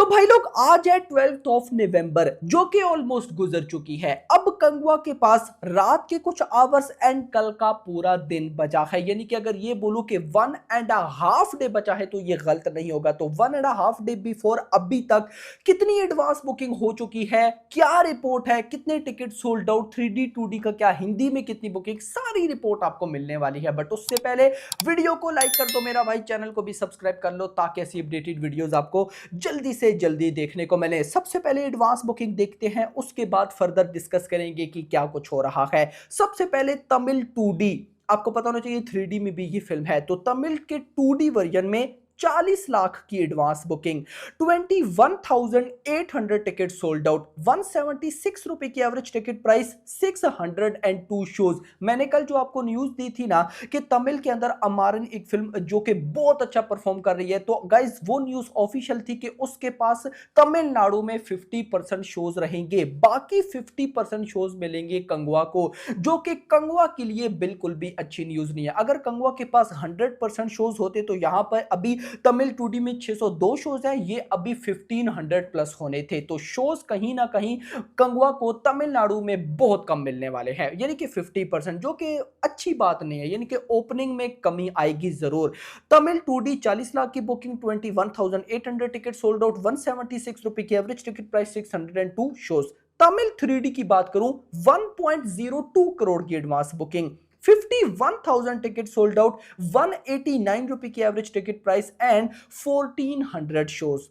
तो भाई लोग आज है 12 जो कि ऑलमोस्ट गुजर चुकी है। अब कंगवा के पास रात के कुछ आवर्स एंड कल का पूरा दिन बचा है। यानी कि अगर ये बोलूं कि 1.5 डे बचा है तो ये गलत नहीं होगा। तो 1.5 डे बिफोर अभी तक कितनी एडवांस बुकिंग हो चुकी है, क्या रिपोर्ट है, कितने ticket sold out, 3D 2D का क्या, हिंदी में कितनी बुकिंग, सारी रिपोर्ट आपको मिलने वाली है। बट उससे पहले वीडियो को लाइक कर दो मेरा भाई, चैनल को भी सब्सक्राइब कर लो ताकि ऐसी अपडेटेड वीडियोस आपको जल्दी से जल्दी देखने को मिले। सबसे पहले एडवांस बुकिंग देखते हैं, उसके बाद फर्दर डिस्कस करेंगे कि क्या कुछ हो रहा है। सबसे पहले तमिल 2D, आपको पता होना चाहिए 3D में भी ये फिल्म है। तो तमिल के 2D वर्जन में 40 लाख की advance booking, 21,800 ticket sold out, 176 रुपए की एवरेज टिकट प्राइस, 602 शोज। मैंने कल जो आपको न्यूज दी थी ना कि तमिल के अंदर अमारन एक फिल्म जो कि बहुत अच्छा परफॉर्म कर रही है, तो गाइस वो न्यूज ऑफिशियल थी कि उसके पास तमिलनाडु में 50% शोज रहेंगे, बाकी 50% शोज मिलेंगे कंगवा को, जो कि कंगवा के लिए बिल्कुल भी अच्छी न्यूज नहीं है। अगर कंगवा के पास 100% शोज होते तो यहां पर अभी तमिल 2D में 602 शोज हैं, ये अभी 1500 प्लस होने थे। तो शोज कहीं ना कहीं कंगवा को तमिलनाडु में बहुत कम मिलने वाले हैं, यानी कि 50%, जो कि अच्छी बात नहीं है। यानी कि ओपनिंग में कमी आएगी जरूर। तमिल 2D 40 लाख की बुकिंग, 21,800 टिकट सोल्ड आउट, 176 रुपए की average ticket price, 602 shows. Tamil 3D की बात करूं, 1.02 करोड़ की advance booking, 51,000 ticket sold out, 189 रुपए की average ticket price and 1400 shows.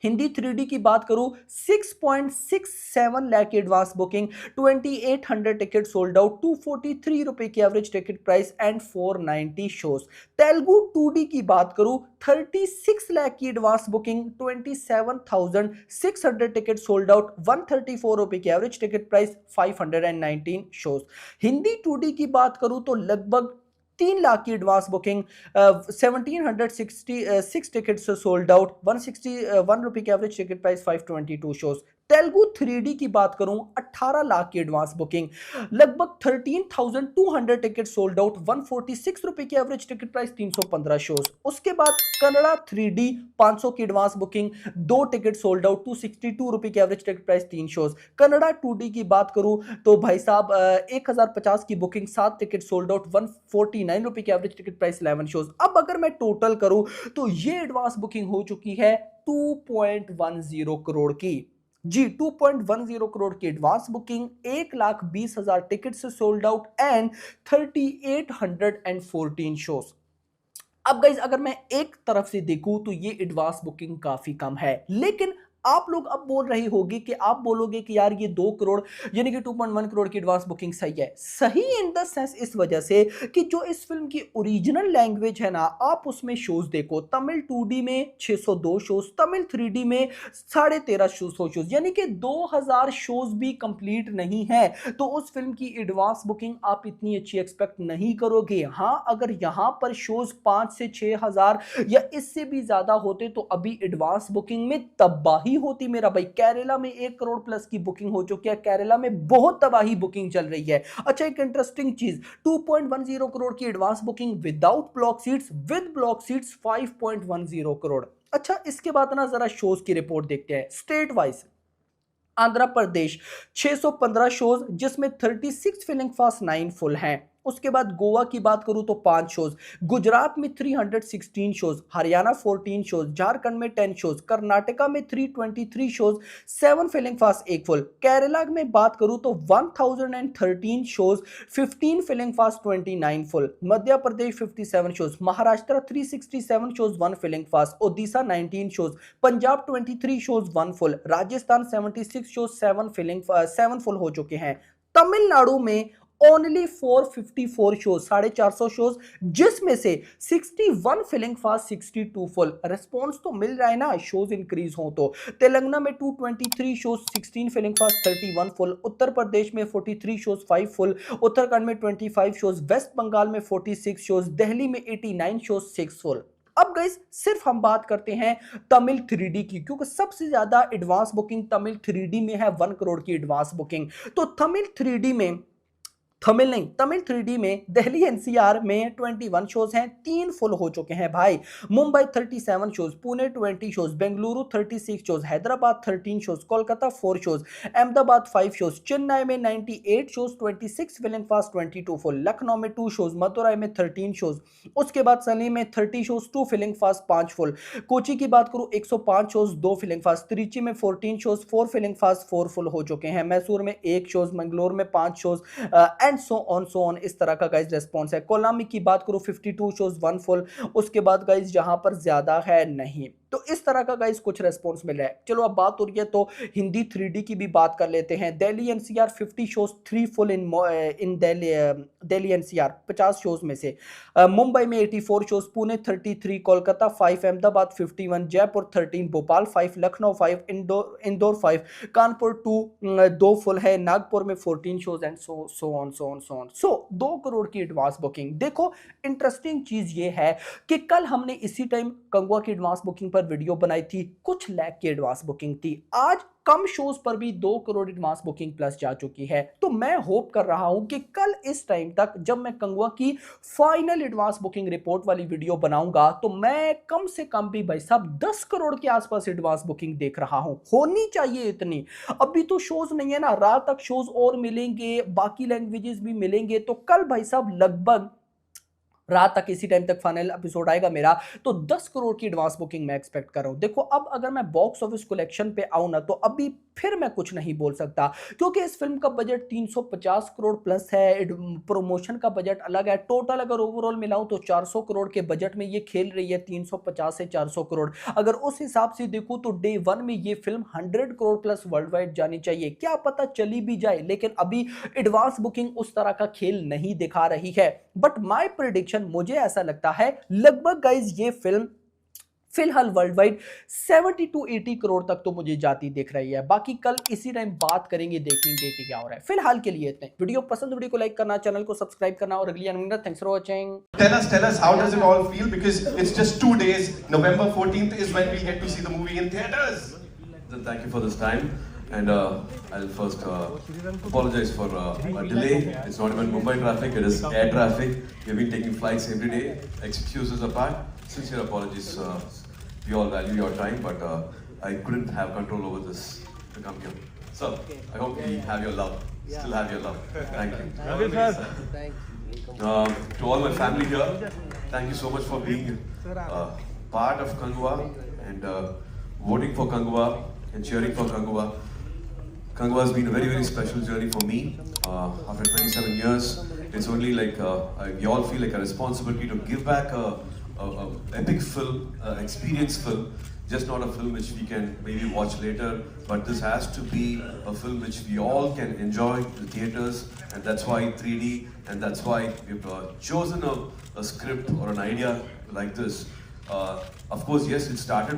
Hindi 3D की बात करूं, 6.67 लाख की advance booking, 2800 ticket sold out, 243 रुपए की average ticket price and 490 shows. Telugu 2D की बात करूं, 36 लाख की advance booking, 27,600 ticket sold out, 134 रुपए की average ticket price, 519 shows. Hindi 2D की बात करूं तो लगभग 3 लाख की advance booking, 1766 tickets sold out, 161 रुपए की average ticket price, 522 shows. Telugu 3D की बात करूं, 18 लाख की एडवांस बुकिंग, लगभग 13,200 टिकट सोल्ड आउट, 146 रुपए की एवरेज टिकट प्राइस, 315 शोज। उसके बाद कन्नड़ा 3D 500 की advance booking, 2 ticket sold out, 262 रुपए की average ticket price, 3 shows. Kannada 2D की बात करूं तो भाई साहब 1050 की बुकिंग, 7 टिकट सोल्ड आउट, 149 रुपए की एवरेज टिकट प्राइस, 11 शोज। अब अगर मैं टोटल करूं तो ये एडवांस बुकिंग हो चुकी है 2.10 करोड़ की। जी, 2.10 करोड़ की एडवांस बुकिंग, 1,20,000 टिकट से सोल्ड आउट एंड 3814 शोज। अब गाइज अगर मैं एक तरफ से देखूं तो ये एडवांस बुकिंग काफी कम है, लेकिन आप लोग अब बोल रहे होगे कि आप बोलोगे कि यार ये 2 करोड़ यानी कि 2.1 करोड़ की एडवांस बुकिंग सही है। सही इन द सेंस इस वजह से कि जो इस फिल्म की ओरिजिनल लैंग्वेज है ना, आप उसमें शोज देखो। तमिल 2D में 602 शोज, तमिल 3D में 1350 शोज, यानी कि 2000 शोज भी कंप्लीट नहीं है। तो उस फिल्म की एडवांस बुकिंग आप इतनी अच्छी एक्सपेक्ट नहीं करोगे। हाँ, अगर यहां पर शोज 5 से 6 हजार या इससे भी ज्यादा होते तो अभी एडवांस बुकिंग में तबाही होती मेरा भाई। केरला में 1 करोड़ प्लस की बुकिंग हो चुकी है, केरला में बहुत तबाही बुकिंग चल रही है। अच्छा, एक इंटरेस्टिंग चीज, 2.10 करोड़ की advance booking without block seats, with block seats 5.10 crore. अच्छा, इसके बाद ना जरा शोज की रिपोर्ट देखते हैं state wise. Andhra Pradesh 615 shows, जिसमें 36 फिलिंग फास्ट, 9 फुल हैं। उसके बाद गोवा की बात करूं तो 5 शोज, गुजरात में 316 शोज, हरियाणा 14 शोज, झारखंड में 10 शोज, कर्नाटका में 323 shows, 7 filling fast, 1 full. Kerala में बात करूं तो 1013 shows, 15 filling fast, 29 full. Madhya Pradesh 57 shows, Maharashtra 367 shows, 1 filling fast, Odisha 19 shows, Punjab 23 shows, 1 full, Rajasthan 76 shows, 7 full हो चुके हैं। तमिलनाडु में ओनली 454 शोज, 450 शोज, जिसमें से 61 फिलिंग फास्ट, 62 फुल। रिस्पॉन्स तो मिल रहा है ना, शोज इंक्रीज हो तो। तेलंगाना में 223 shows, 16 filling fast, 31 full. Uttar Pradesh में 43 शोज, 5 फुल। उत्तराखंड में 25 शोज, वेस्ट बंगाल में 46 शोज, दिल्ली में 89 शोज, 6 फुल। अब गाइस सिर्फ हम बात करते हैं तमिल 3D की, क्योंकि सबसे ज्यादा एडवांस बुकिंग तमिल 3D में है, 1 करोड़ की एडवांस बुकिंग। तो तमिल 3D में तमिल नहीं, तमिल 3D में दिल्ली एनसीआर में 21 शोज हैं, 3 फुल हो चुके हैं भाई। Mumbai 37 shows, Pune 20 shows, Bengaluru 36 shows, Hyderabad 13 shows, Kolkata 4 shows, Ahmedabad 5 shows, Chennai में 98 shows, 26 filling fast, 22 full, Lucknow में 2 शोज, मदुरई में 13 शोज, उसके बाद सली में 30 shows, 2 filling fast, 5 full, Kochi की बात करूं 105 शोज, 2 फिलिंग फास्ट, त्रिची में 14 शोज, 4 फिलिंग फास्ट, 4 फुल हो चुके हैं, मैसूर में 1 शोज, मंगलोर में 5 शोज एंड सो ऑन इस तरह का गाइज रेस्पॉन्स है। कोलामी की बात करूं 52 शोज, 1 फुल, उसके बाद गाइज जहां पर ज्यादा है नहीं। तो इस तरह का गाइज कुछ रेस्पॉन्स मिला है। चलो अब बात हो रही है तो हिंदी 3D की भी बात कर लेते हैं। Delhi NCR 50 shows, 3 full in Delhi NCR 50 shows में से। मुंबई में 84 शोज, पुणे 33, कोलकाता 5, अहमदाबाद 51, जयपुर 13, भोपाल 5, लखनऊ 5, इंदौर 5, कानपुर 2 फुल है, नागपुर में 14 शोज एंड सो 2 करोड़ की एडवांस बुकिंग। देखो इंटरेस्टिंग चीज ये है कि कल हमने इसी टाइम कंगवा की एडवांस बुकिंग पर वीडियो बनाई थी, कुछ लाख की एडवांस बुकिंग थी। आज कम शोज पर भी 2 करोड़ एडवांस बुकिंग प्लस जा चुकी है। तो मैं होप कर रहा हूं कि कल इस टाइम तक जब मैं कंगवा की फाइनल एडवांस बुकिंग रिपोर्ट वाली वीडियो बनाऊंगा तो मैं कम से कम भी भाई साहब 10 करोड़ के आसपास एडवांस बुकिंग देख रहा हूं। होनी चाहिए इतनी। अभी तो शोज नहीं है ना, रात तक शोज और मिलेंगे, बाकी लैंग्वेजेस भी मिलेंगे, तो कल भाई साहब लगभग रात तक इसी टाइम तक फाइनल एपिसोड आएगा मेरा, तो 10 करोड़ की एडवांस बुकिंग मैं एक्सपेक्ट कर रहा हूं। देखो अब अगर मैं बॉक्स ऑफिस कलेक्शन पे आऊं ना तो अभी फिर मैं कुछ नहीं बोल सकता, क्योंकि इस फिल्म का बजट 350 करोड़ प्लस है, प्रमोशन का बजट अलग है। टोटल अगर ओवरऑल मिलाऊं तो 400 करोड़ के बजट में ये खेल रही है, 350 से 400 करोड़। अगर उस हिसाब से देखूं तो डे 1 में ये film 100 crore plus world wide जानी चाहिए। क्या पता चली भी जाए, लेकिन अभी एडवांस बुकिंग उस तरह का खेल नहीं दिखा रही है। बट माय प्रेडिक्शन, मुझे ऐसा लगता है लगभग गाइज ये फिल्म फिलहाल वर्ल्ड वाइड 70 टू 80 करोड़ तक तो मुझे जाती दिख रही है। बाकी कल इसी टाइम बात करेंगे, देखेंगे कि क्या हो रहा है। फिलहाल के लिए इतने। वीडियो पसंद, वीडियो को लाइक करना, चैनल को सब्सक्राइब करना और अगली अनुमति। Thanks for watching. Tell us how does it all feel, because it's just 2 days. November 14th is when we get to see the movie in theaters. Thank you for this time, and I'll first apologize for a delay. It's not even Mumbai traffic, it is air traffic. We've been taking flights every day. Excuses apart, sincere apologies. We all value your time, but I couldn't have control over this to come here. So I hope we have your love. Still have your love. Thank you. To all my family here, thank you so much for being part of Kangwa and voting for Kangwa and cheering for Kangwa. Kangwa has been a very, very special journey for me. After 27 years, it's only like we all feel like a responsibility to give back a epic film, experience film, just not a film which we can maybe watch later, but this has to be a film which we all can enjoy in the theaters, and that's why 3D, and that's why we've chosen a script or an idea like this. Of course, yes, it started